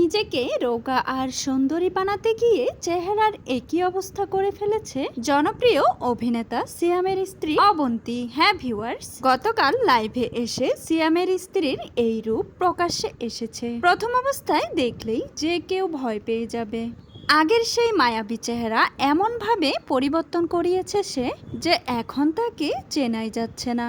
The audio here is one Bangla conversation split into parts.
নিজেকে রোগা আর সুন্দরী বানাতে গিয়ে চেহারার একই অবস্থা করে ফেলেছে জনপ্রিয় অভিনেতা সিয়ামের স্ত্রী অবন্তী। হ্যাঁ ভিউয়ার্স, গতকাল লাইভে এসে সিয়ামের স্ত্রীর এই রূপ প্রকাশ্যে এসেছে। প্রথম অবস্থায় দেখলেই যে কেউ ভয় পেয়ে যাবে। আগের সেই মায়াবী চেহারা এমনভাবে পরিবর্তন করিয়েছে সে যে এখন তাকে চেনাই যাচ্ছে না।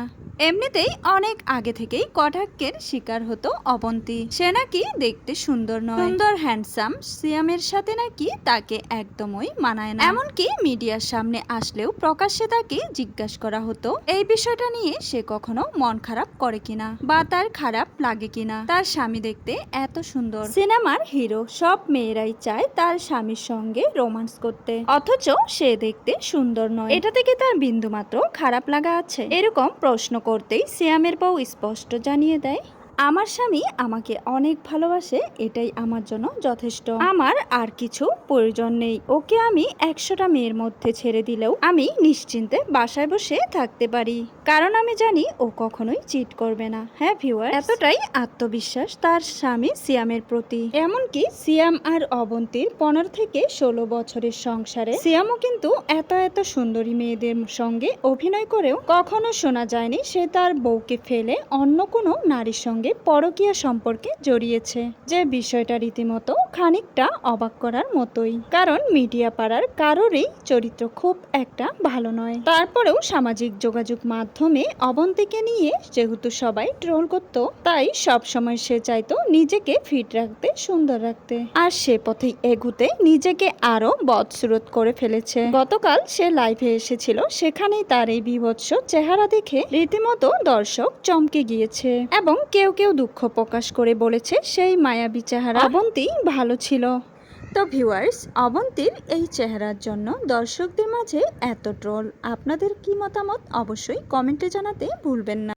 এমনিতেই অনেক আগে থেকেই কটাক্ষের শিকার হতো অবন্তী। সে নাকি দেখতে সুন্দর নয়, সুন্দর হ্যান্ডসাম সিয়ামের সাথে নাকি তাকে একদমই মানায় না। এমনকি মিডিয়ার সামনে আসলেও প্রকাশ্যে তাকে জিজ্ঞাসা করা হতো এই বিষয়টা নিয়ে সে কখনো মন খারাপ করে কিনা বা তার খারাপ লাগে কিনা। তার স্বামী দেখতে এত সুন্দর, সিনেমার হিরো, সব মেয়েরাই চায় তার স্বামীর সঙ্গে রোমান্স করতে, অথচ সে দেখতে সুন্দর নয়। এটা থেকে তার বিন্দুমাত্র খারাপ লাগা আছে? এরকম প্রশ্ন করতেই সিয়ামের বউ স্পষ্ট জানিয়ে দেয়, আমার স্বামী আমাকে অনেক ভালোবাসে, এটাই আমার জন্য যথেষ্ট। আমার আর কিছু প্রয়োজন নেই। ওকে আমি 100টা মেয়ের মধ্যে ছেড়ে দিলেও আমি নিশ্চিন্তে বাসায় বসে থাকতে পারি, কারণ আমি জানি ও কখনোই চিট করবে না। হ্যাঁ ভিউয়ার, এতটাই আত্মবিশ্বাস তার স্বামী সিয়ামের প্রতি। এমনকি সিয়াম আর অবন্তীর 15 থেকে 16 বছরের সংসারে সিয়ামও কিন্তু এত সুন্দরী মেয়েদের সঙ্গে অভিনয় করেও কখনো শোনা যায়নি সে তার বউকে ফেলে অন্য কোনো নারীর সঙ্গে পরকীয়া সম্পর্কে জড়িয়েছে। যে বিষয়টা রীতিমতো খানিকটা অবাক করার মতোই, কারণ মিডিয়া পাড়ার কারোরই চরিত্র খুব একটা ভালো নয়। তারপরেও সামাজিক যোগাযোগ মাধ্যমে অবন্তীকে নিয়ে যেহেতু সবাই ট্রোল করত, তাই সব সময় সে চাইতো নিজেকে ফিট রাখতে, সুন্দর রাখতে, আর সে পথেই এগুতে নিজেকে আরো বদসুরত করে ফেলেছে। গতকাল সে লাইভে এসেছিল, সেখানেই তার এই বিভৎস চেহারা দেখে রীতিমতো দর্শক চমকে গিয়েছে এবং কেউ কেউ দুঃখ প্রকাশ করে বলেছে সেই মায়াবী চেহারা অবন্তী ভালো ছিল। তো ভিউয়ার্স, অবন্তীর এই চেহারার জন্য দর্শকদের মাঝে এত ট্রোল, আপনাদের কি মতামত অবশ্যই কমেন্টে জানাতে ভুলবেন না।